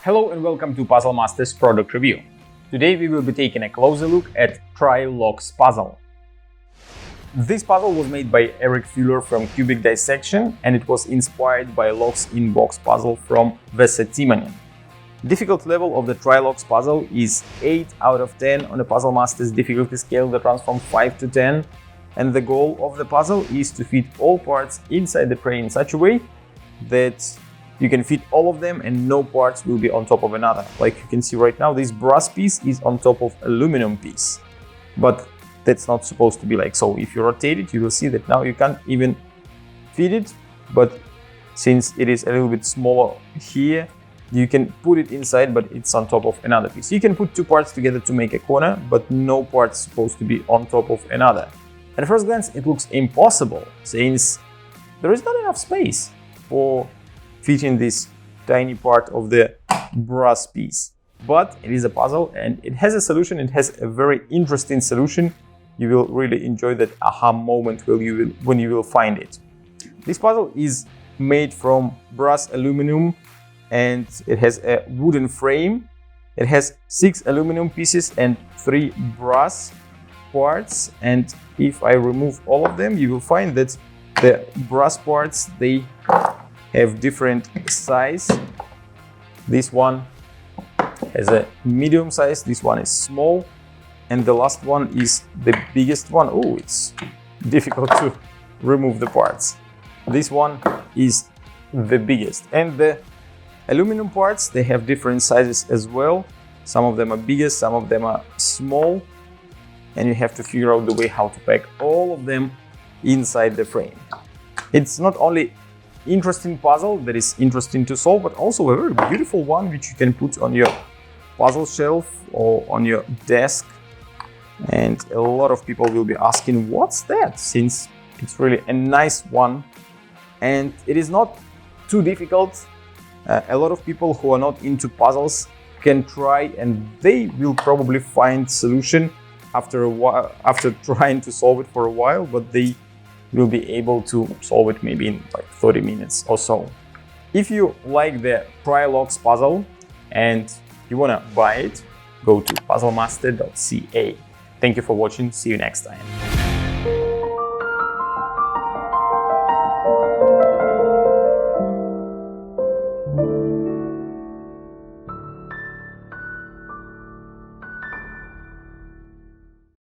Hello and welcome to Puzzle Masters product review. Today we will be taking a closer look at Tri-Locks puzzle. This puzzle was made by Eric Fuller from Cubic Dissection and it was inspired by Locks in Box puzzle from Vesa Timonen. Difficult level of the Tri-Locks puzzle is 8 out of 10 on the Puzzle Masters difficulty scale that runs from 5 to 10, and the goal of the puzzle is to fit all parts inside the tray in such a way that you can fit all of them and no parts will be on top of another. Like you can see right now, this brass piece is on top of aluminum piece, but that's not supposed to be like so. If you rotate it, you will see that now you can't even fit it, but since it is a little bit smaller here, you can put it inside, but it's on top of another piece. You can put two parts together to make a corner, but no part's supposed to be on top of another. At first glance, it looks impossible since there is not enough space for fitting this tiny part of the brass piece. But it is a puzzle and it has a solution. It has a very interesting solution. You will really enjoy that aha moment when you will find it. This puzzle is made from brass aluminum and it has a wooden frame. It has 6 aluminum pieces and 3 brass parts. And if I remove all of them, you will find that the brass parts, they have different size. This one has a medium size, this one is small, and the last one is the biggest one. Oh, it's difficult to remove the parts. This one is the biggest, and the aluminum parts, they have different sizes as well. Some of them are bigger, some of them are small, and you have to figure out the way how to pack all of them inside the frame. It's not only interesting puzzle that is interesting to solve, but also a very beautiful one which you can put on your puzzle shelf or on your desk. And a lot of people will be asking, what's that? Since it's really a nice one and it is not too difficult. A lot of people who are not into puzzles can try and they will probably find solution after a while, after trying to solve it for a while, but they will be able to solve it maybe in like 30 minutes or so. If you like the Tri-Locks puzzle and you wanna buy it, go to puzzlemaster.ca. Thank you for watching, see you next time.